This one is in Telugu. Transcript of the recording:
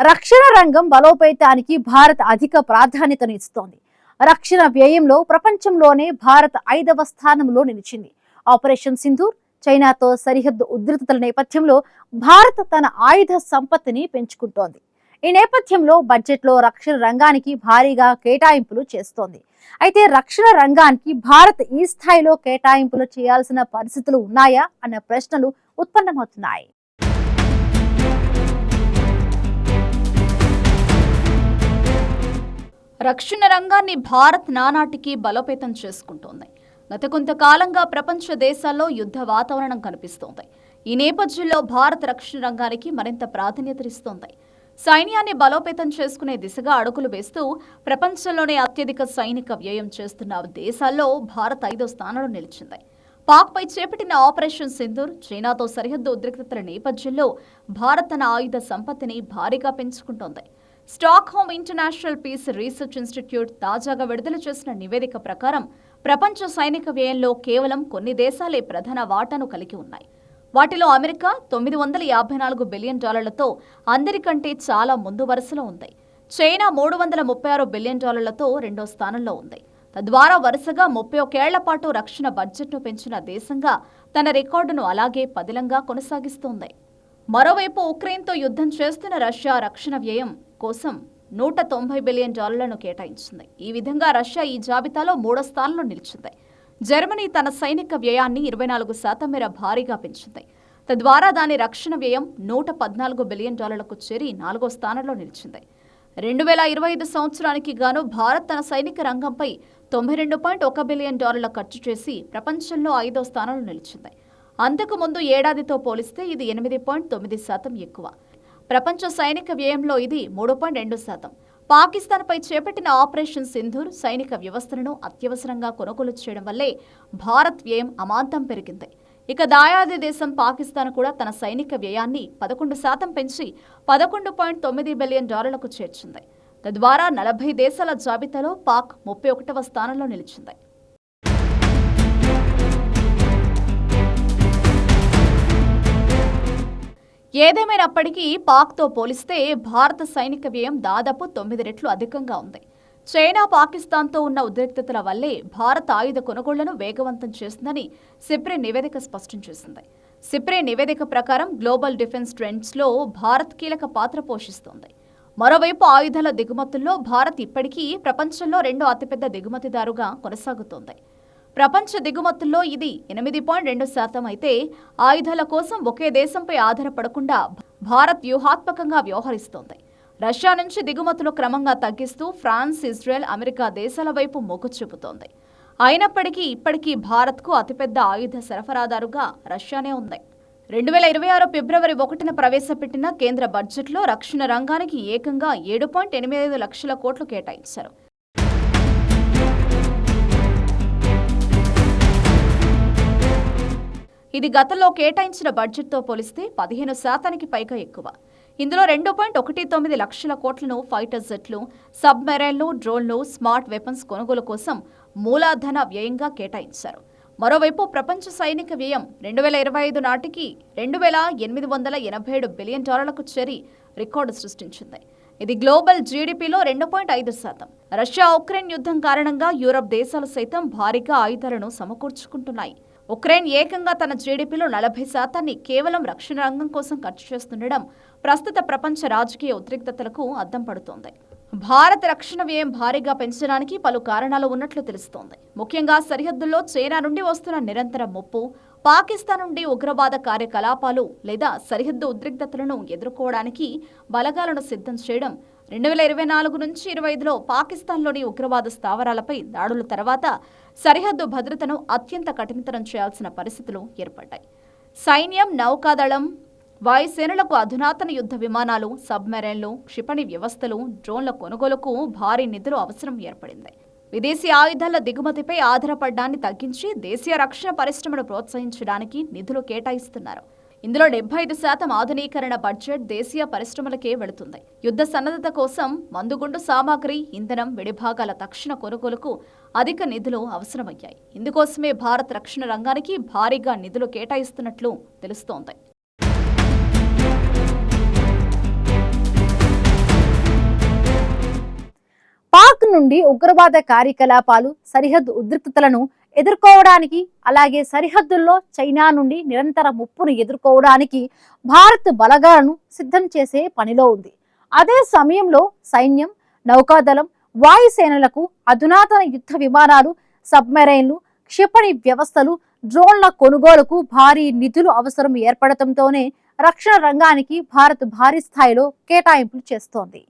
రక్షణ రంగం బలోపేతానికి భారత్ అధిక ప్రాధాన్యతను ఇస్తోంది. రక్షణ వ్యయంలో ప్రపంచంలోనే భారత్ 5వ స్థానంలో నిలిచింది. ఆపరేషన్ సింధూర్, చైనాతో సరిహద్దు ఉద్రిక్తతల నేపథ్యంలో భారత్ తన ఆయుధ సంపత్తిని పెంచుకుంటోంది. ఈ నేపథ్యంలో బడ్జెట్లో రక్షణ రంగానికి భారీగా కేటాయింపులు చేస్తోంది. అయితే రక్షణ రంగానికి భారత్ ఈ స్థాయిలో కేటాయింపులు చేయాల్సిన పరిస్థితులు ఉన్నాయా అన్న ప్రశ్నలు ఉత్పన్నమవుతున్నాయి. రక్షణ రంగాన్ని భారత్ నానాటికి బలోపేతం చేసుకుంటోంది. గత కొంతకాలంగా ప్రపంచ దేశాల్లో యుద్ధ వాతావరణం కనిపిస్తోంది. ఈ నేపథ్యంలో భారత రక్షణ రంగానికి మరింత ప్రాధాన్యతనిస్తోంది. సైన్యాన్ని బలోపేతం చేసుకునే దిశగా అడుగులు వేస్తూ ప్రపంచంలోనే అత్యధిక సైనిక వ్యయం చేస్తున్న దేశాల్లో భారత్ 5వ స్థానంలో నిలిచింది. పాక్పై చేపట్టిన ఆపరేషన్ సింధూర్, చైనాతో సరిహద్దు ఉద్రిక్తతల నేపథ్యంలో భారత్ తన ఆయుధ సంపత్తిని భారీగా పెంచుకుంటోంది. Stockholm International Peace Research Institute తాజాగా విడుదల చేసిన నివేదిక ప్రకారం ప్రపంచ సైనిక వ్యయంలో కేవలం కొన్ని దేశాలే ప్రధాన వాటాను కలిగి ఉన్నాయి. వాటిలో అమెరికా $954 బిలియన్ అందరికంటే చాలా ముందు వరుసలో ఉంది. చైనా $336 బిలియన్ రెండో స్థానంలో ఉంది. తద్వారా వరుసగా 31 ఏళ్ల పాటు రక్షణ బడ్జెట్ను పెంచిన దేశంగా తన రికార్డును అలాగే పదిలంగా కొనసాగిస్తోంది. మరోవైపు ఉక్రెయిన్తో యుద్ధం చేస్తున్న రష్యా రక్షణ వ్యయం కోసం $190 బిలియన్ కేటాయించింది. ఈ విధంగా రష్యా ఈ జాబితాలో 3వ స్థానంలో నిలిచింది. జర్మనీ తన సైనిక వ్యయాన్ని 24% మేర భారీగా పెంచింది. తద్వారా దాని రక్షణ వ్యయం $114 బిలియన్ చేరి 4వ స్థానంలో నిలిచింది. 2025 సంవత్సరానికి గాను భారత్ తన సైనిక రంగంపై $92.1 బిలియన్ ఖర్చు చేసి ప్రపంచంలో 5వ స్థానంలో నిలిచింది. అంతకు ముందు ఏడాదితో పోలిస్తే ఇది 8.9% ఎక్కువ. ప్రపంచ సైనిక వ్యయంలో ఇది 3.2%. పాకిస్తాన్పై చేపట్టిన ఆపరేషన్ సింధూర్ సైనిక వ్యవస్థలను అత్యవసరంగా కొనుగోలు చేయడం వల్లే భారత్ వ్యయం అమాంతం పెరిగింది. ఇక దాయాది దేశం పాకిస్తాన్ కూడా తన సైనిక వ్యయాన్ని 11% పెంచి $11.9 బిలియన్ చేర్చింది. తద్వారా 40 దేశాల జాబితాలో పాక్ 31వ స్థానంలో నిలిచింది. ఏదేమైనప్పటికీ పాక్తో పోలిస్తే భారత సైనిక వ్యయం దాదాపు 9 రెట్లు అధికంగా ఉంది. చైనా, పాకిస్తాన్తో ఉన్న ఉద్రిక్తతల వల్లే భారత్ ఆయుధ కొనుగోళ్లను వేగవంతం చేస్తుందని సిప్రి నివేదిక స్పష్టం చేసింది. సిప్రి నివేదిక ప్రకారం గ్లోబల్ డిఫెన్స్ ట్రెండ్స్లో భారత్ కీలక పాత్ర పోషిస్తోంది. మరోవైపు ఆయుధాల దిగుమతుల్లో భారత్ ఇప్పటికీ ప్రపంచంలో 2వ అతిపెద్ద దిగుమతిదారుగా కొనసాగుతోంది. ప్రపంచ దిగుమతుల్లో ఇది 8.2% అయితే ఆయుధాల కోసం ఒకే దేశంపై ఆధారపడకుండా భారత్ వ్యూహాత్మకంగా వ్యవహరిస్తోంది. రష్యా నుంచి దిగుమతులు క్రమంగా తగ్గిస్తూ ఫ్రాన్స్, ఇజ్రాయెల్, అమెరికా దేశాల వైపు మొగ్గు చూపుతోంది. అయినప్పటికీ ఇప్పటికీ భారత్కు అతిపెద్ద ఆయుధ సరఫరాదారుగా రష్యానే ఉంది. 2026 ఫిబ్రవరి 1న ప్రవేశపెట్టిన కేంద్ర బడ్జెట్లో రక్షణ రంగానికి ఏకంగా 7.85 లక్షల కోట్లు కేటాయించారు. ఇది గతంలో కేటాయించిన బడ్జెట్తో పోలిస్తే 15%కి పైగా ఎక్కువ. ఇందులో 2.19 లక్షల కోట్లను ఫైటర్ జెట్లు, సబ్మెరైన్లు, డ్రోన్లు, స్మార్ట్ వెపన్స్ కొనుగోలు కోసం మూలధన వ్యయంగా కేటాయించారు. మరోవైపు ప్రపంచ సైనిక వ్యయం 2025 నాటికి $2,887 బిలియన్ చేరి రికార్డు సృష్టించింది. ఇది గ్లోబల్ జీడీపీలో 2.5%. రష్యా ఉక్రెయిన్ యుద్ధం కారణంగా యూరప్ దేశాలు సైతం భారీగా ఆయుధాలను సమకూర్చుకుంటున్నాయి. ఉక్రెయిన్ ఏకంగా తన జీడీపీలో 40% కేవలం రక్షణ రంగం కోసం ఖర్చు చేస్తుండడం ప్రస్తుత ప్రపంచ రాజకీయ ఉద్రిక్తతలకు అద్దం పడుతోంది. భారత రక్షణ వ్యయం భారీగా పెంచడానికి పలు కారణాలు ఉన్నట్లు తెలుస్తోంది. ముఖ్యంగా సరిహద్దుల్లో చైనా నుండి వస్తున్న నిరంతర ముప్పు, పాకిస్తాన్ నుండి ఉగ్రవాద కార్యకలాపాలు లేదా సరిహద్దు ఉద్రిక్తతలను ఎదుర్కోవడానికి బలగాలను సిద్ధం చేయడం, 2024 నుంచి 2025లో పాకిస్తాన్లోని ఉగ్రవాద స్థావరాలపై దాడుల తర్వాత సరిహద్దు భద్రతను అత్యంత కఠినతరం చేయాల్సిన పరిస్థితులు ఏర్పడ్డాయి. సైన్యం, నౌకాదళం, వాయుసేనలకు అధునాతన యుద్ధ విమానాలు, సబ్మెరైన్లు, క్షిపణి వ్యవస్థలు, డ్రోన్ల కొనుగోలుకు భారీ నిధులు అవసరం ఏర్పడింది. విదేశీ ఆయుధాల దిగుమతిపై ఆధారపడడాన్ని తగ్గించి దేశీయ రక్షణ పరిశ్రమను ప్రోత్సహించడానికి నిధులు కేటాయిస్తున్నారు. ఇందులో 75% ఆధునీకరణ బడ్జెట్ దేశీయ పరిశ్రమలకే వెళుతుంది. యుద్ధ సన్నద్ధత కోసం మందుగుండు సామాగ్రి, ఇంధనం, విడిభాగాల తక్షణ కొనుగోలుకు అధిక నిధులు అవసరమయ్యాయి. ఇందుకోసమే భారత్ రక్షణ రంగానికి భారీగా నిధులు కేటాయిస్తున్నట్లు తెలుస్తోంది. నుండి ఉగ్రవాద కార్యకలాపాలు, సరిహద్దు ఉద్రిక్తతలను ఎదుర్కోవడానికి, అలాగే సరిహద్దుల్లో చైనా నుండి నిరంతర ముప్పును ఎదుర్కోవడానికి భారత్ బలగాలను సిద్ధం చేసే పనిలో ఉంది. అదే సమయంలో సైన్యం, నౌకాదళం, వాయుసేనలకు అధునాతన యుద్ధ విమానాలు, సబ్మెరైన్లు, క్షిపణి వ్యవస్థలు, డ్రోన్ల కొనుగోలుకు భారీ నిధులు అవసరం ఏర్పడటంతోనే రక్షణ రంగానికి భారత్ భారీ స్థాయిలో కేటాయింపులు చేస్తోంది.